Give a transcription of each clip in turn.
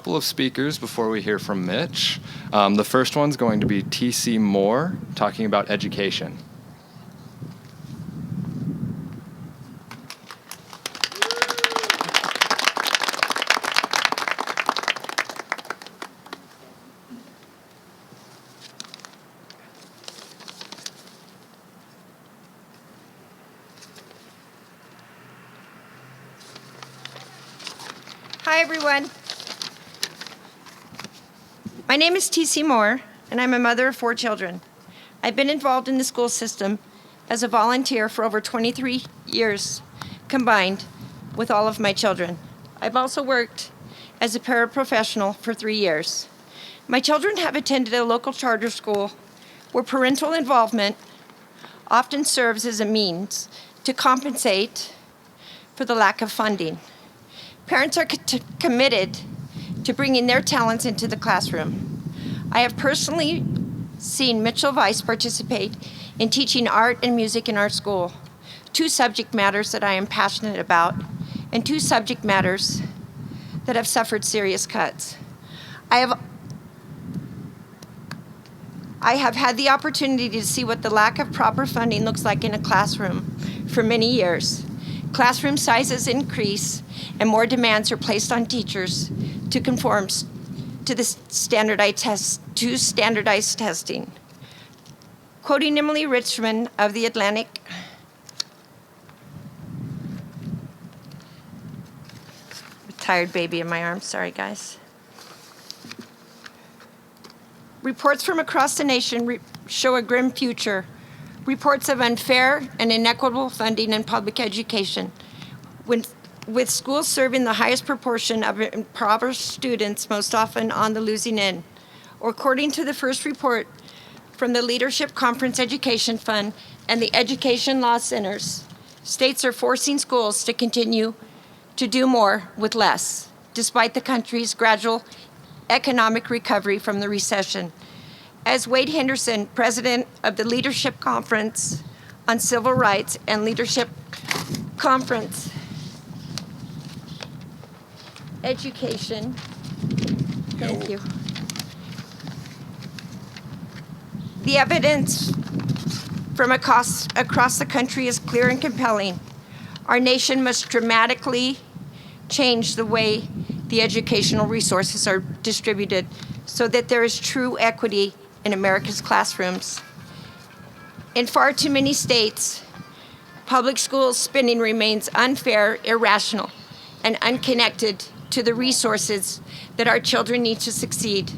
couple of speakers before we hear from Mitch. The first one's going to be T.C. Mohr, talking about education. Hi, everyone. My name is T.C. Mohr, and I'm a mother of 4 children. I've been involved in the school system as a volunteer for over 23 years combined with all of my children. I've also worked as a paraprofessional for 3 years. My children have attended a local charter school where parental involvement often serves as a means to compensate for the lack of funding. Parents are committed to bringing their talents into the classroom. I have personally seen Mitchell Weiss participate in teaching art and music in our school, 2 subject matters that I am passionate about, and 2 subject matters that have suffered serious cuts. I have had the opportunity to see what the lack of proper funding looks like in a classroom for many years. Classroom sizes increase and more demands are placed on teachers to conform to the standardized testing. Quoting Emily Richmond of The Atlantic, tired baby in my arms, sorry guys. Reports from across the nation show a grim future. Reports of unfair and inequitable funding in public education, with schools serving the highest proportion of impoverished students, most often on the losing end. According to the first report from the Leadership Conference Education Fund and the Education Law Centers, states are forcing schools to continue to do more with less, despite the country's gradual economic recovery from the recession. As Wade Henderson, president of the Leadership Conference on Civil Rights and Leadership Conference Education, thank you. The evidence from across the country is clear and compelling. Our nation must dramatically change the way the educational resources are distributed so that there is true equity in America's classrooms. In far too many states, public school spending remains unfair, irrational, and unconnected to the resources that our children need to succeed.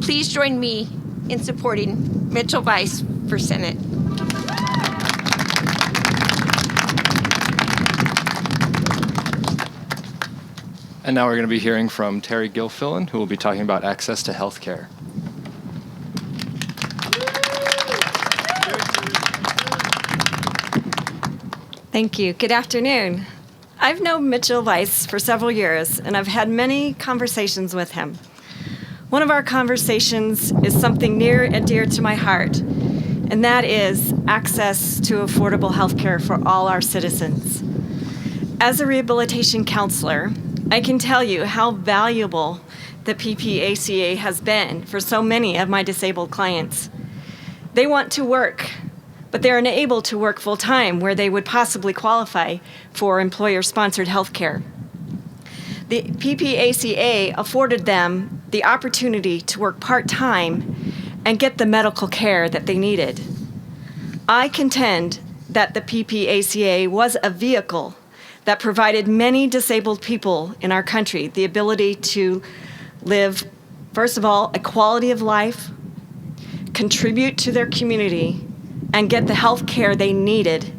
Please join me in supporting Mitchell Weiss for Senate. And now we're going to be hearing from Terri Gilfillan, who will be talking about access to health care. Thank you. Good afternoon. I've known Mitchell Weiss for several years, and I've had many conversations with him. One of our conversations is something near and dear to my heart, and that is access to affordable health care for all our citizens. As a rehabilitation counselor, I can tell you how valuable the PPACA has been for so many of my disabled clients. They want to work, but they're unable to work full-time where they would possibly qualify for employer-sponsored health care. The PPACA afforded them the opportunity to work part-time and get the medical care that they needed. I contend that the PPACA was a vehicle that provided many disabled people in our country the ability to live, first of all, a quality of life, contribute to their community, and get the health care they needed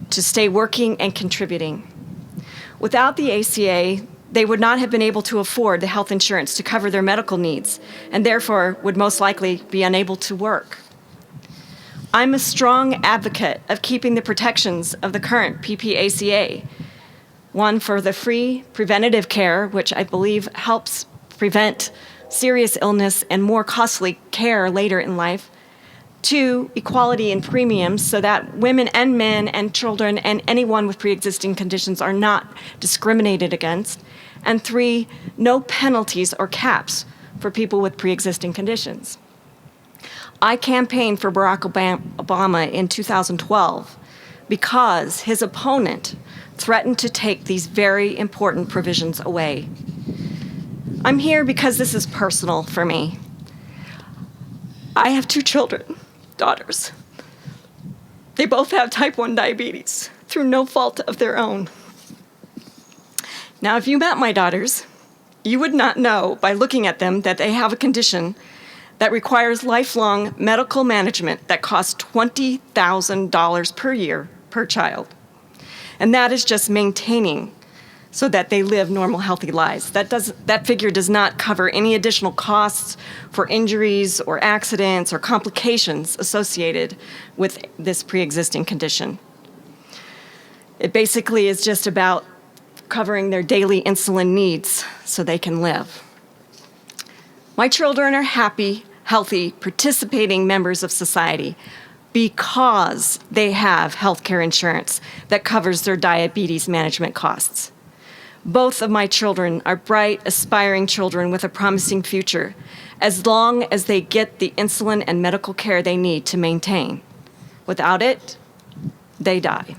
to stay working and contributing. Without the ACA, they would not have been able to afford the health insurance to cover their medical needs, and therefore would most likely be unable to work. I'm a strong advocate of keeping the protections of the current PPACA, one for the free preventative care, which I believe helps prevent serious illness and more costly care later in life, 2, equality in premiums so that women and men and children and anyone with pre-existing conditions are not discriminated against, And 3, no penalties or caps for people with pre-existing conditions. I campaigned for Barack Obama in 2012 because his opponent threatened to take these very important provisions away. I'm here because this is personal for me. I have 2 children, daughters. They both have type 1 diabetes through no fault of their own. Now, if you met my daughters, you would not know by looking at them that they have a condition that requires lifelong medical management that costs $20,000 per year per child. And that is just maintaining so that they live normal, healthy lives. That figure does not cover any additional costs for injuries or accidents or complications associated with this pre-existing condition. It basically is just about covering their daily insulin needs so they can live. My children are happy, healthy, participating members of society because they have health care insurance that covers their diabetes management costs. Both of my children are bright, aspiring children with a promising future, as long as they get the insulin and medical care they need to maintain. Without it, they die.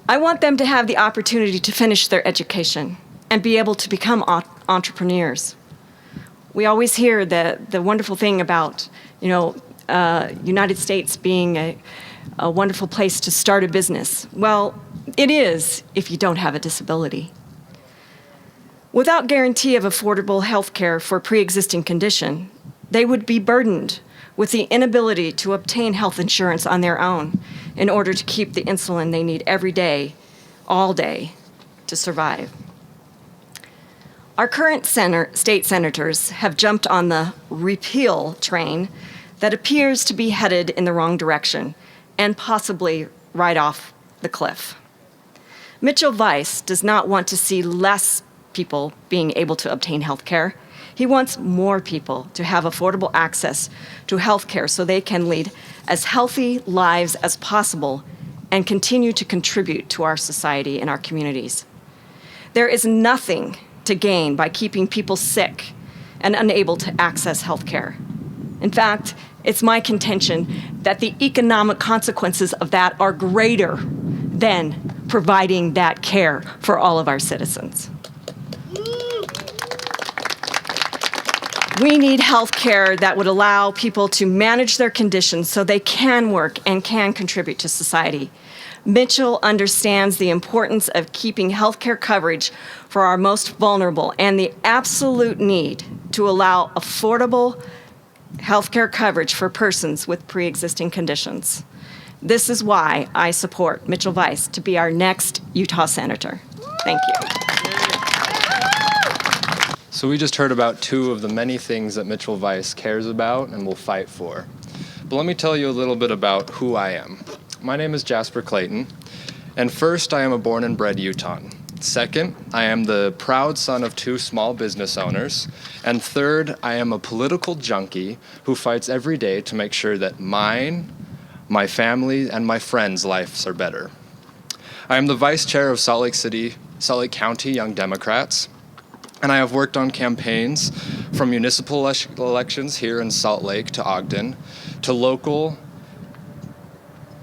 I want them to have the opportunity to finish their education and be able to become entrepreneurs. We always hear the wonderful thing about, United States being a wonderful place to start a business. Well, it is if you don't have a disability. Without guarantee of affordable health care for pre-existing condition, they would be burdened with the inability to obtain health insurance on their own in order to keep the insulin they need every day, all day, to survive. Our current state senators have jumped on the repeal train that appears to be headed in the wrong direction and possibly right off the cliff. Mitchell Weiss does not want to see less people being able to obtain health care. He wants more people to have affordable access to health care so they can lead as healthy lives as possible and continue to contribute to our society and our communities. There is nothing to gain by keeping people sick and unable to access health care. In fact, it's my contention that the economic consequences of that are greater than providing that care for all of our citizens. We need health care that would allow people to manage their conditions so they can work and can contribute to society. Mitchell understands the importance of keeping health care coverage for our most vulnerable and the absolute need to allow affordable health care coverage for persons with pre-existing conditions. This is why I support Mitchell Weiss to be our next Utah Senator. Thank you. So we just heard about 2 of the many things that Mitchell Weiss cares about and will fight for. But let me tell you a little bit about who I am. My name is Jasper Clayton, and first, I am a born and bred Utahn. Second, I am the proud son of 2 small business owners. And third, I am a political junkie who fights every day to make sure that mine, my family, and my friends' lives are better. I am the vice chair of Salt Lake County Young Democrats, and I have worked on campaigns from municipal elections here in Salt Lake to Ogden, to local,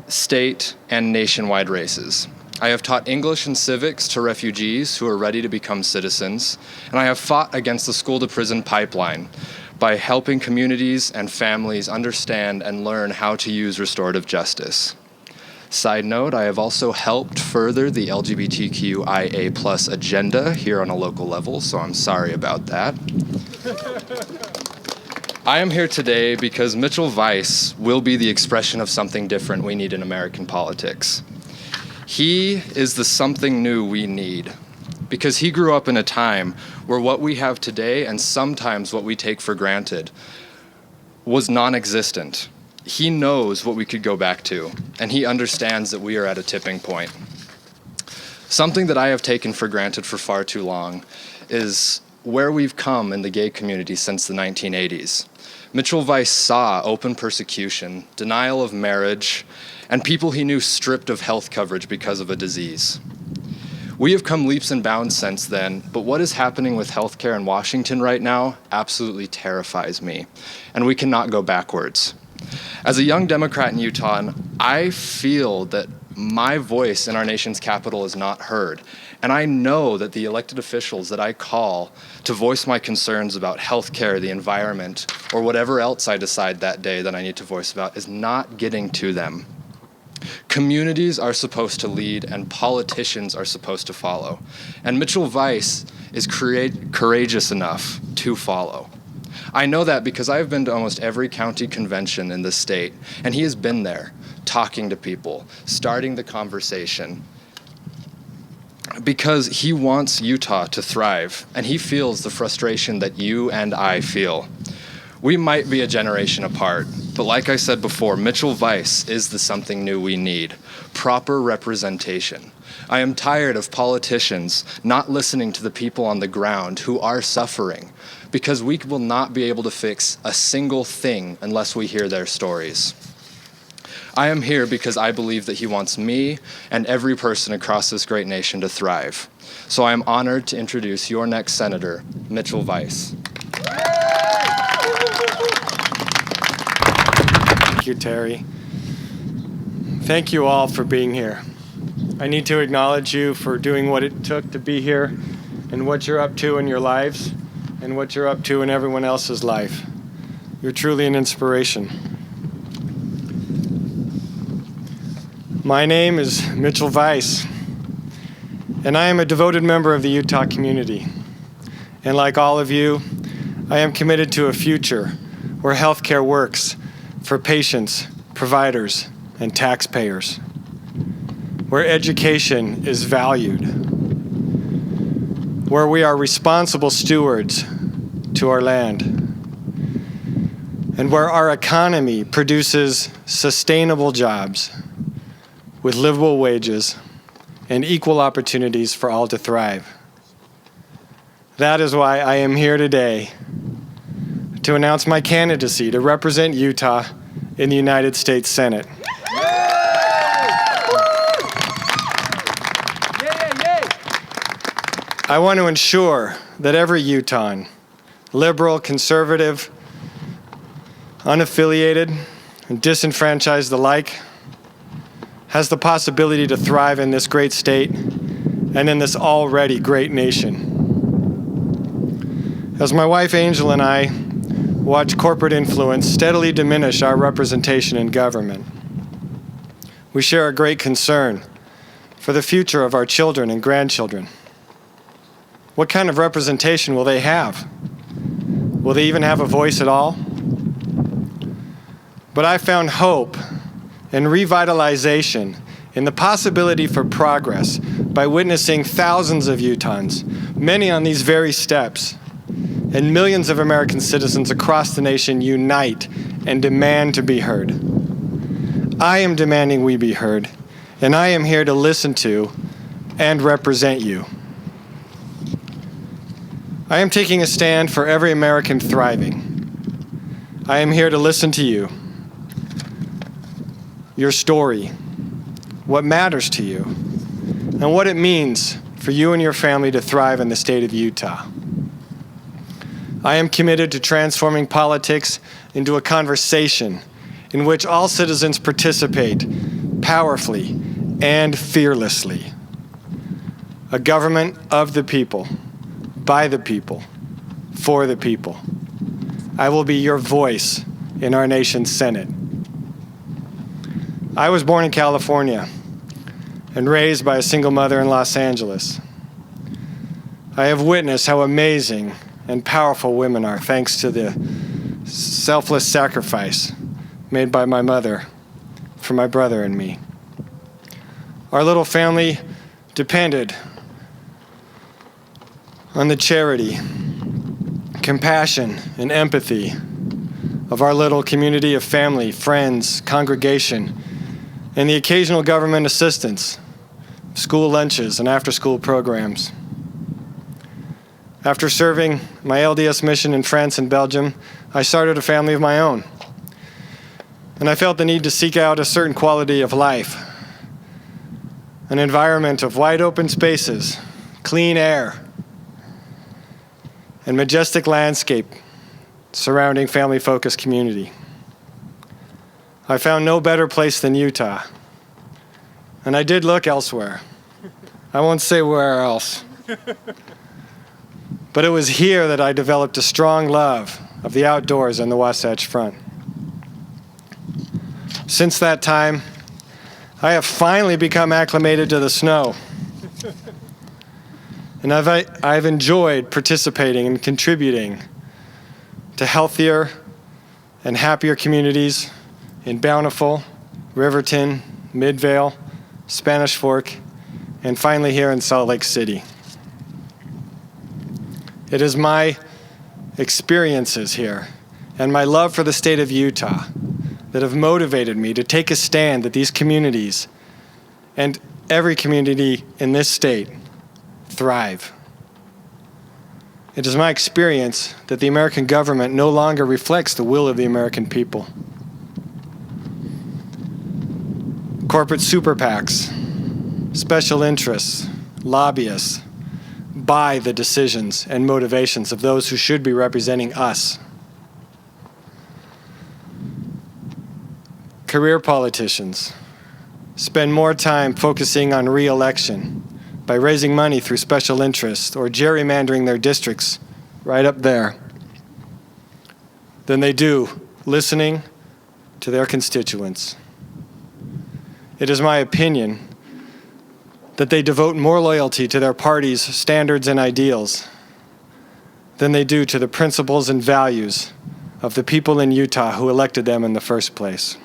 state, and nationwide races. I have taught English and civics to refugees who are ready to become citizens, and I have fought against the school-to-prison pipeline by helping communities and families understand and learn how to use restorative justice. Side note, I have also helped further the LGBTQIA+ agenda here on a local level, so I'm sorry about that. I am here today because Mitchell Weiss will be the expression of something different we need in American politics. He is the something new we need, because he grew up in a time where what we have today, and sometimes what we take for granted, was non-existent. He knows what we could go back to, and he understands that we are at a tipping point. Something that I have taken for granted for far too long is where we've come in the gay community since the 1980s. Mitchell Weiss saw open persecution, denial of marriage, and people he knew stripped of health coverage because of a disease. We have come leaps and bounds since then, but what is happening with healthcare in Washington right now absolutely terrifies me, and we cannot go backwards. As a young Democrat in Utah, I feel that my voice in our nation's capital is not heard, and I know that the elected officials that I call to voice my concerns about healthcare, the environment, or whatever else I decide that day that I need to voice about is not getting to them. Communities are supposed to lead and politicians are supposed to follow. And Mitchell Weiss is courageous enough to follow. I know that because I've been to almost every county convention in this state, and he has been there, talking to people, starting the conversation, because he wants Utah to thrive, and he feels the frustration that you and I feel. We might be a generation apart, but like I said before, Mitchell Weiss is the something new we need, proper representation. I am tired of politicians not listening to the people on the ground who are suffering, because we will not be able to fix a single thing unless we hear their stories. I am here because I believe that he wants me and every person across this great nation to thrive. So I am honored to introduce your next senator, Mitchell Weiss. Thank you, Terry. Thank you all for being here. I need to acknowledge you for doing what it took to be here and what you're up to in your lives and what you're up to in everyone else's life. You're truly an inspiration. My name is Mitchell Weiss, and I am a devoted member of the Utah community. And like all of you, I am committed to a future where healthcare works for patients, providers, and taxpayers, where education is valued, where we are responsible stewards to our land, and where our economy produces sustainable jobs with livable wages and equal opportunities for all to thrive. That is why I am here today to announce my candidacy to represent Utah in the United States Senate. I want to ensure that every Utahn, liberal, conservative, unaffiliated, and disenfranchised alike, has the possibility to thrive in this great state and in this already great nation. As my wife Angel and I watch corporate influence steadily diminish our representation in government, we share a great concern for the future of our children and grandchildren. What kind of representation will they have? Will they even have a voice at all? But I found hope and revitalization in the possibility for progress by witnessing thousands of Utahns, many on these very steps, and millions of American citizens across the nation unite and demand to be heard. I am demanding we be heard, and I am here to listen to and represent you. I am taking a stand for every American thriving. I am here to listen to you, your story, what matters to you, and what it means for you and your family to thrive in the state of Utah. I am committed to transforming politics into a conversation in which all citizens participate powerfully and fearlessly. A government of the people, by the people, for the people. I will be your voice in our nation's Senate. I was born in California and raised by a single mother in Los Angeles. I have witnessed how amazing and powerful women are thanks to the selfless sacrifice made by my mother for my brother and me. Our little family depended on the charity, compassion, and empathy of our little community of family, friends, congregation, and the occasional government assistance, school lunches, and after-school programs. After serving my LDS mission in France and Belgium, I started a family of my own. And I felt the need to seek out a certain quality of life an environment of wide open spaces, clean air, and majestic landscape surrounding family-focused community. I found no better place than Utah, and I did look elsewhere. I won't say where else. But it was here that I developed a strong love of the outdoors and the Wasatch Front. Since that time, I have finally become acclimated to the snow. And I've enjoyed participating and contributing to healthier and happier communities in Bountiful, Riverton, Midvale, Spanish Fork, and finally here in Salt Lake City. It is my experiences here and my love for the state of Utah that have motivated me to take a stand that these communities and every community in this state thrive. It is my experience that the American government no longer reflects the will of the American people. Corporate super PACs, special interests, lobbyists buy the decisions and motivations of those who should be representing us. Career politicians spend more time focusing on re-election by raising money through special interests or gerrymandering their districts right up there than they do listening to their constituents. It is my opinion that they devote more loyalty to their party's standards and ideals than they do to the principles and values of the people in Utah who elected them in the first place.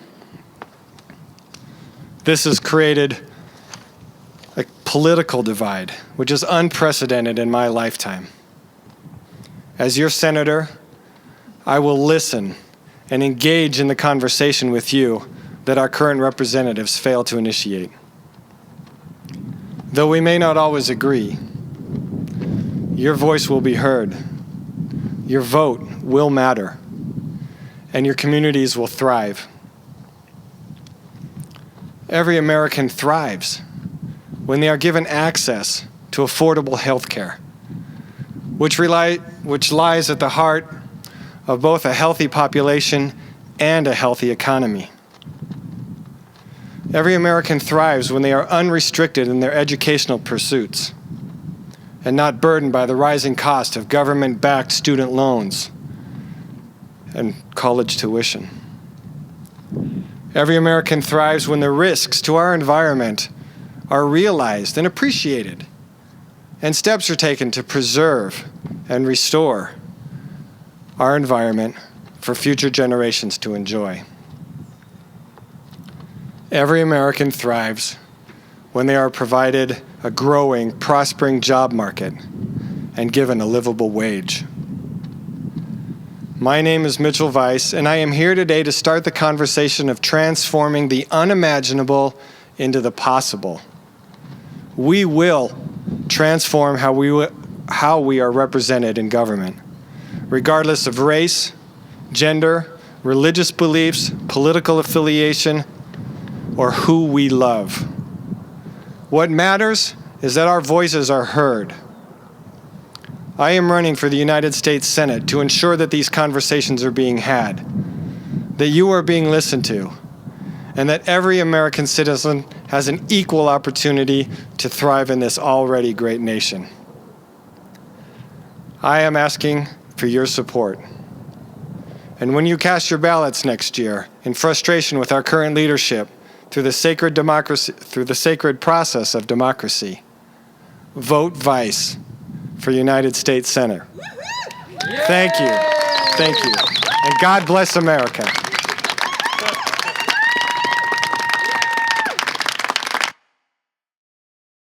This has created a political divide, which is unprecedented in my lifetime. As your senator, I will listen and engage in the conversation with you that our current representatives fail to initiate. Though we may not always agree, your voice will be heard, your vote will matter, and your communities will thrive. Every American thrives when they are given access to affordable health care, which lies at the heart of both a healthy population and a healthy economy. Every American thrives when they are unrestricted in their educational pursuits and not burdened by the rising cost of government-backed student loans and college tuition. Every American thrives when the risks to our environment are realized and appreciated, and steps are taken to preserve and restore our environment for future generations to enjoy. Every American thrives when they are provided a growing, prospering job market and given a livable wage. My name is Mitchell Weiss, and I am here today to start the conversation of transforming the unimaginable into the possible. We will transform how we are represented in government, regardless of race, gender, religious beliefs, political affiliation, or who we love. What matters is that our voices are heard. I am running for the United States Senate to ensure that these conversations are being had, that you are being listened to, and that every American citizen has an equal opportunity to thrive in this already great nation. I am asking for your support. And when you cast your ballots next year in frustration with our current leadership, through the sacred process of democracy, vote Vice for United States Senate. Thank you. Thank you. And God bless America.